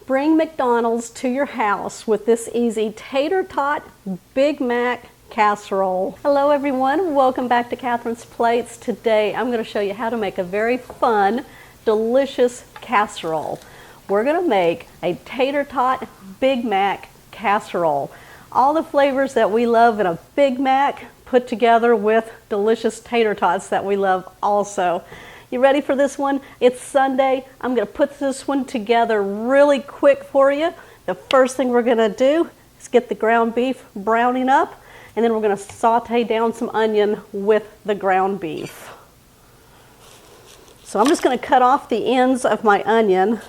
Bring McDonald's to your house with this easy Tater Tot Big Mac casserole. Hello everyone, welcome back to Catherine's Plates. Today I'm going to show you how to make a very fun, delicious casserole. We're going to make a Tater Tot Big Mac casserole. All the flavors that we love in a Big Mac put together with delicious tater tots that we love also. You ready for this one? It's Sunday. I'm going to put this one together really quick for you. The first thing we're going to do is get the ground beef browning up, and then we're going to saute down some onion with the ground beef. So I'm just going to cut off the ends of my onion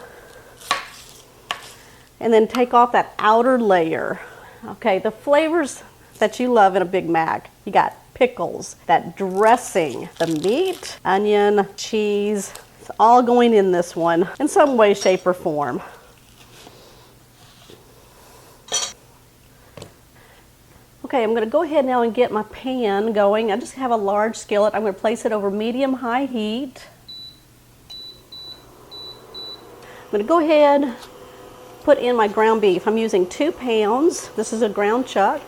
and then take off that outer layer. Okay, the flavors that you love in a Big Mac. You got pickles, that dressing, the meat, onion, cheese. It's all going in this one in some way, shape, or form. Okay, I'm going to go ahead now and get my pan going. I just have a large skillet. I'm going to place it over medium-high heat. I'm going to go ahead, put in my ground beef. I'm using 2 pounds. This is a ground chuck.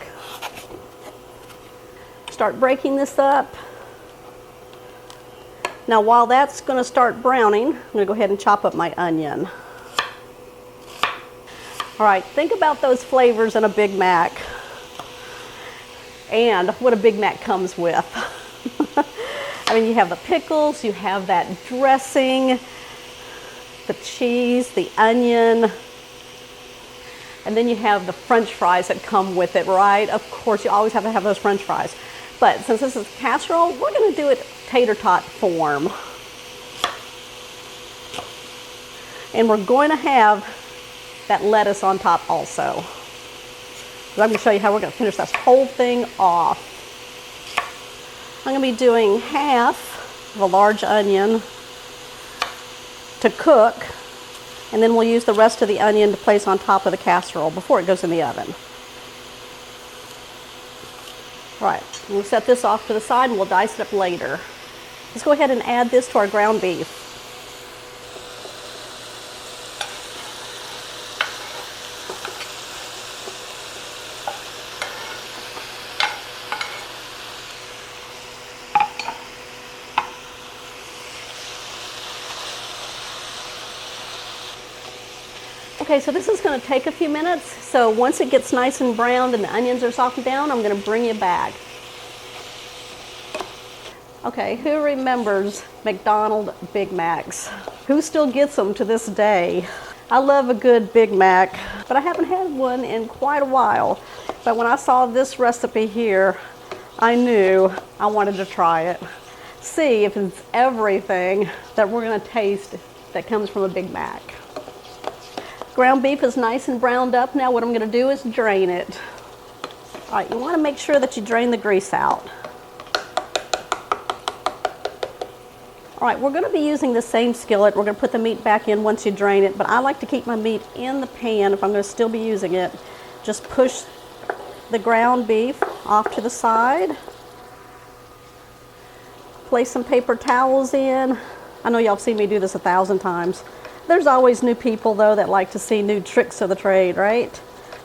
Start breaking this up. Now while that's going to start browning, I'm going to go ahead and chop up my onion. All right, think about those flavors in a Big Mac and what a Big Mac comes with. I mean, you have the pickles, you have that dressing, the cheese, the onion, and then you have the French fries that come with it, right? Of course, you always have to have those French fries. But since this is casserole, we're going to do it tater tot form. And we're going to have that lettuce on top also. So I'm going to show you how we're going to finish this whole thing off. I'm going to be doing half of a large onion to cook, and then we'll use the rest of the onion to place on top of the casserole before it goes in the oven. All right, we'll set this off to the side and we'll dice it up later. Let's go ahead and add this to our ground beef. Okay, so this is going to take a few minutes. So once it gets nice and browned and the onions are softened down, I'm going to bring it back. Okay, who remembers McDonald's Big Macs? Who still gets them to this day? I love a good Big Mac, but I haven't had one in quite a while. But when I saw this recipe here, I knew I wanted to try it. See if it's everything that we're going to taste that comes from a Big Mac. Ground beef is nice and browned up. Now what I'm going to do is drain it. All right, you want to make sure that you drain the grease out. All right, we're going to be using the same skillet. We're going to put the meat back in once you drain it, but I like to keep my meat in the pan if I'm going to still be using it. Just push the ground beef off to the side. Place some paper towels in. I know y'all have seen me do this 1,000 times. There's always new people, though, that like to see new tricks of the trade, right?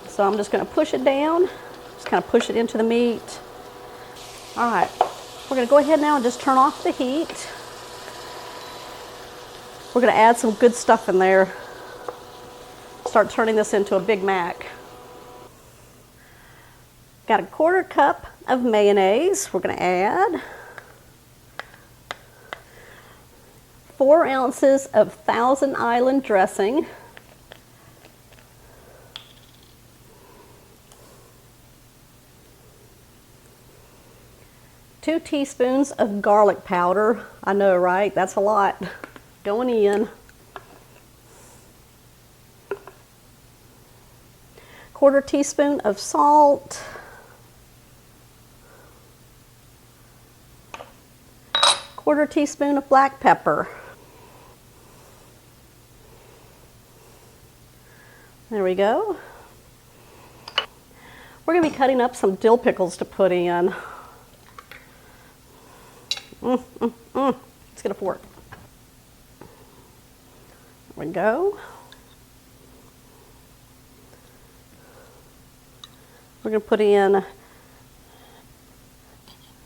So I'm just going to push it down, just kind of push it into the meat. All right, we're going to go ahead now and just turn off the heat. We're going to add some good stuff in there. Start turning this into a Big Mac. Got a 1/4 cup of mayonnaise we're going to add. 4 ounces of Thousand Island dressing. Two teaspoons of garlic powder. I know, right? That's a lot. Going in. 1/4 teaspoon of salt. 1/4 teaspoon of black pepper. There we go. We're going to be cutting up some dill pickles to put in. Let's get a fork. There we go. We're going to put in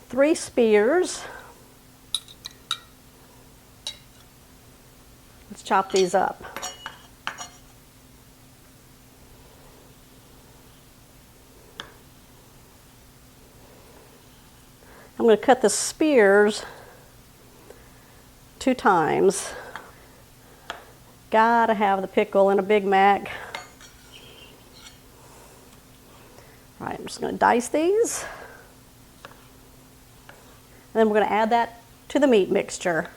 3 spears. Let's chop these up. I'm going to cut the spears 2 times. Gotta have the pickle in a Big Mac. All right, I'm just going to dice these. And then we're going to add that to the meat mixture.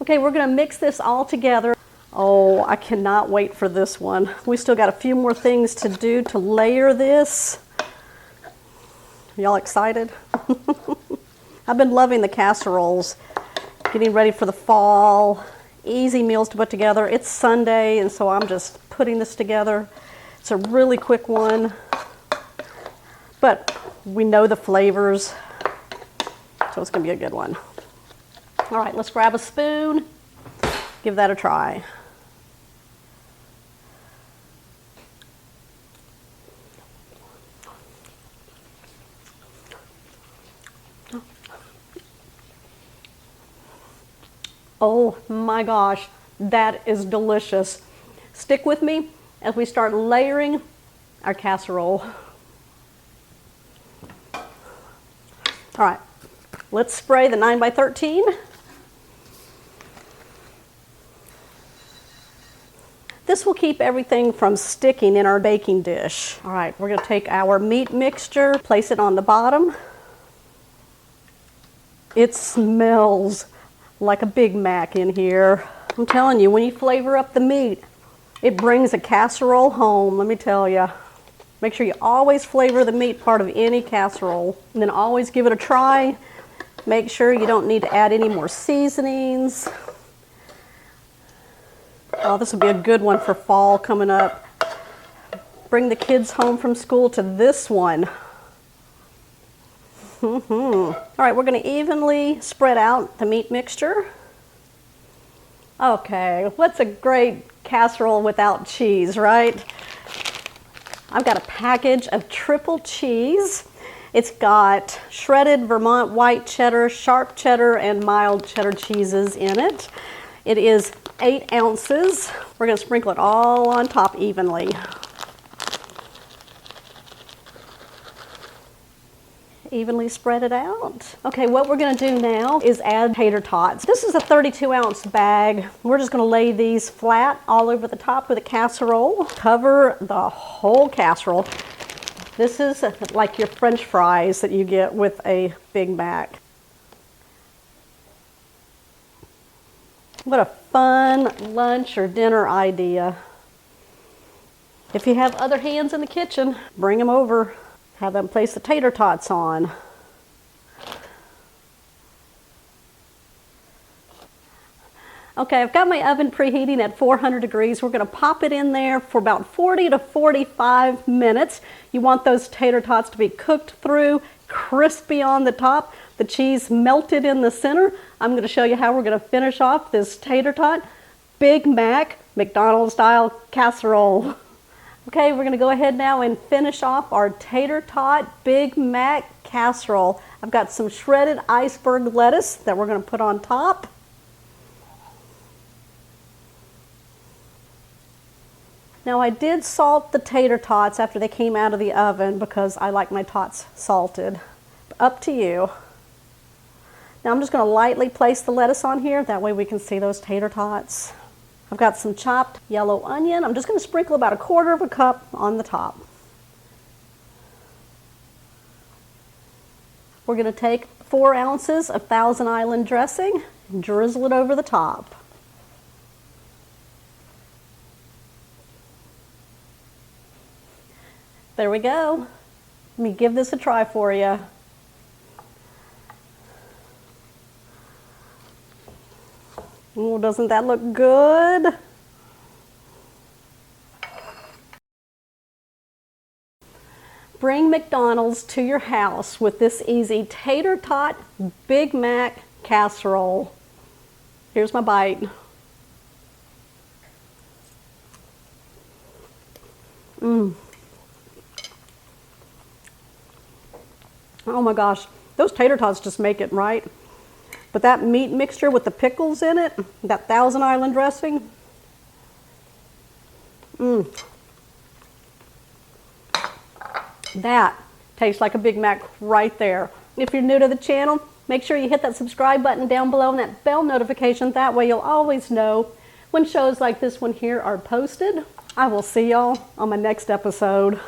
Okay, we're going to mix this all together. Oh, I cannot wait for this one. We still got a few more things to do to layer this. Y'all excited? I've been loving the casseroles, getting ready for the fall. Easy meals to put together. It's Sunday, and so I'm just putting this together. It's a really quick one, but we know the flavors, so it's going to be a good one. All right, let's grab a spoon, give that a try. Oh my gosh, that is delicious. Stick with me as we start layering our casserole. All right, let's spray the 9x13. This will keep everything from sticking in our baking dish. All right, we're going to take our meat mixture, place it on the bottom. It smells like a Big Mac in here. I'm telling you, when you flavor up the meat, it brings a casserole home, let me tell you. Make sure you always flavor the meat part of any casserole, and then always give it a try. Make sure you don't need to add any more seasonings. Oh, this would be a good one for fall coming up. Bring the kids home from school to this one. All right, we're going to evenly spread out the meat mixture. Okay, what's a great casserole without cheese, right? I've got a package of triple cheese. It's got shredded Vermont white cheddar, sharp cheddar, and mild cheddar cheeses in it. It is 8 ounces. We're going to sprinkle it all on top evenly. Evenly spread it out. Okay, what we're going to do now is add tater tots. This is a 32-ounce bag. We're just going to lay these flat all over the top with a casserole. Cover the whole casserole. This is like your French fries that you get with a Big Mac. What a fun lunch or dinner idea. If you have other hands in the kitchen, bring them over. Have them place the tater tots on. Okay, I've got my oven preheating at 400 degrees. We're going to pop it in there for about 40 to 45 minutes. You want those tater tots to be cooked through, crispy on the top, the cheese melted in the center. I'm going to show you how we're going to finish off this tater tot Big Mac McDonald's style casserole. Okay, we're going to go ahead now and finish off our tater tot Big Mac casserole. I've got some shredded iceberg lettuce that we're going to put on top. Now I did salt the tater tots after they came out of the oven because I like my tots salted. Up to you. Now I'm just going to lightly place the lettuce on here, that way we can see those tater tots. I've got some chopped yellow onion. I'm just going to sprinkle about 1/4 cup on the top. We're going to take 4 ounces of Thousand Island dressing and drizzle it over the top. There we go. Let me give this a try for you. Oh, doesn't that look good? Bring McDonald's to your house with this easy Tater Tot Big Mac casserole. Here's my bite. Oh my gosh, those tater tots just make it, right? But that meat mixture with the pickles in it, that Thousand Island dressing, that tastes like a Big Mac right there. If you're new to the channel, make sure you hit that subscribe button down below and that bell notification. That way you'll always know when shows like this one here are posted. I will see y'all on my next episode.